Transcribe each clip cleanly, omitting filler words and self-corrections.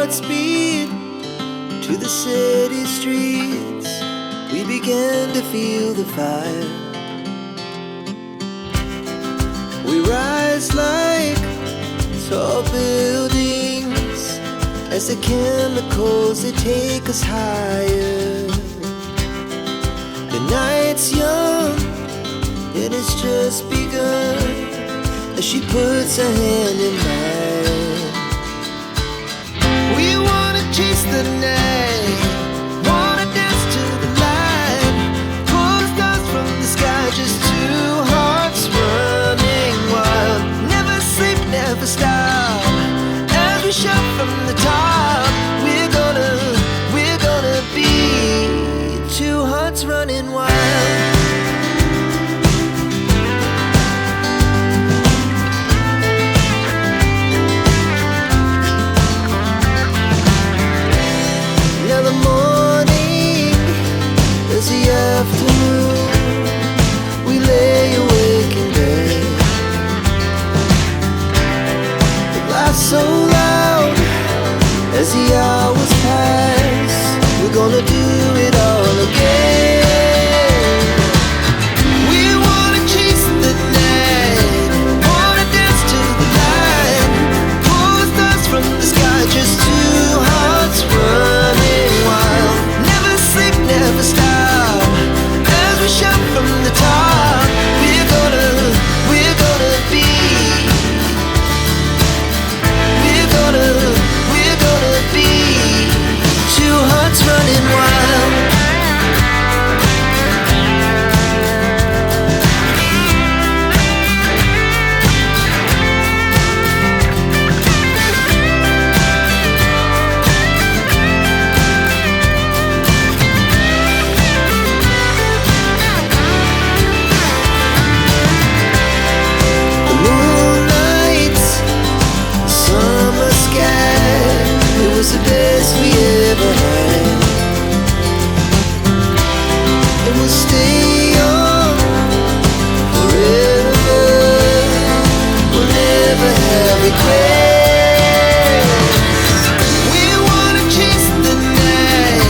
hearts beat to the city streets. We began to feel the fire. We rise like tall buildings as the chemicals, they take us higher. The night's young, it has just begun, as she puts her hand in mine. We wanna chase the night, wanna dance to the light, pull the stars from the sky, just two hearts running wild. Never sleep, never stop, as we shout from the top. We're gonna be two hearts running wild. Now the morning is the afternoon. We lay awake in bed. The laughs so loud as the hours pass. We're gonna do it all again. We wanna chase the night, wanna dance to the light, pull the stars from the sky, just two hearts running wild. Never sleep, never stop, as we shout from the top. We're gonna be, we're gonna be two hearts running wild. The moonlight, summer sky, it was the best we ever had. And we'll stay young forever. We'll never have regrets. We wanna chase the night,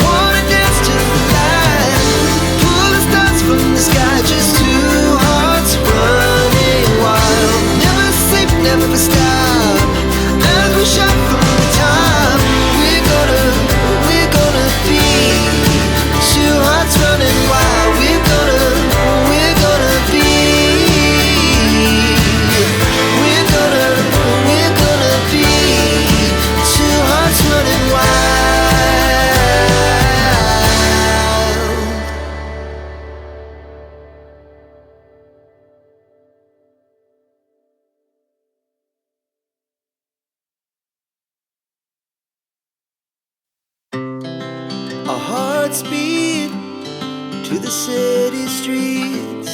wanna dance to the light, pull the stars from the sky, just two hearts running wild. Never sleep, never stop, as we shout from the top. We're gonna be two hearts running wild. We're gonna be, we're gonna be two hearts running wild. Our hearts beat to the city streets.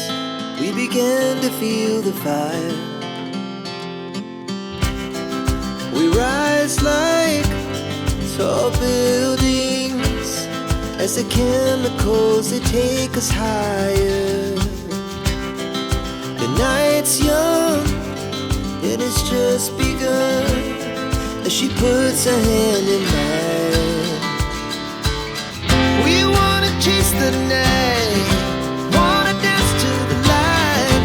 We began to feel the fire. We rise like tall buildings as the chemicals, they take us higher. The night's young, it has just begun, as she puts her hand in mine. We wanna chase the night, wanna dance to the light,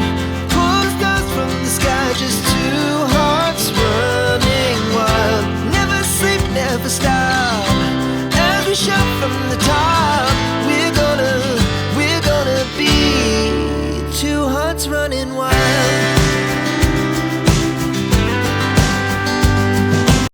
pull the stars from the sky, just two hearts running wild. Never sleep, never stop, as we shout from the top.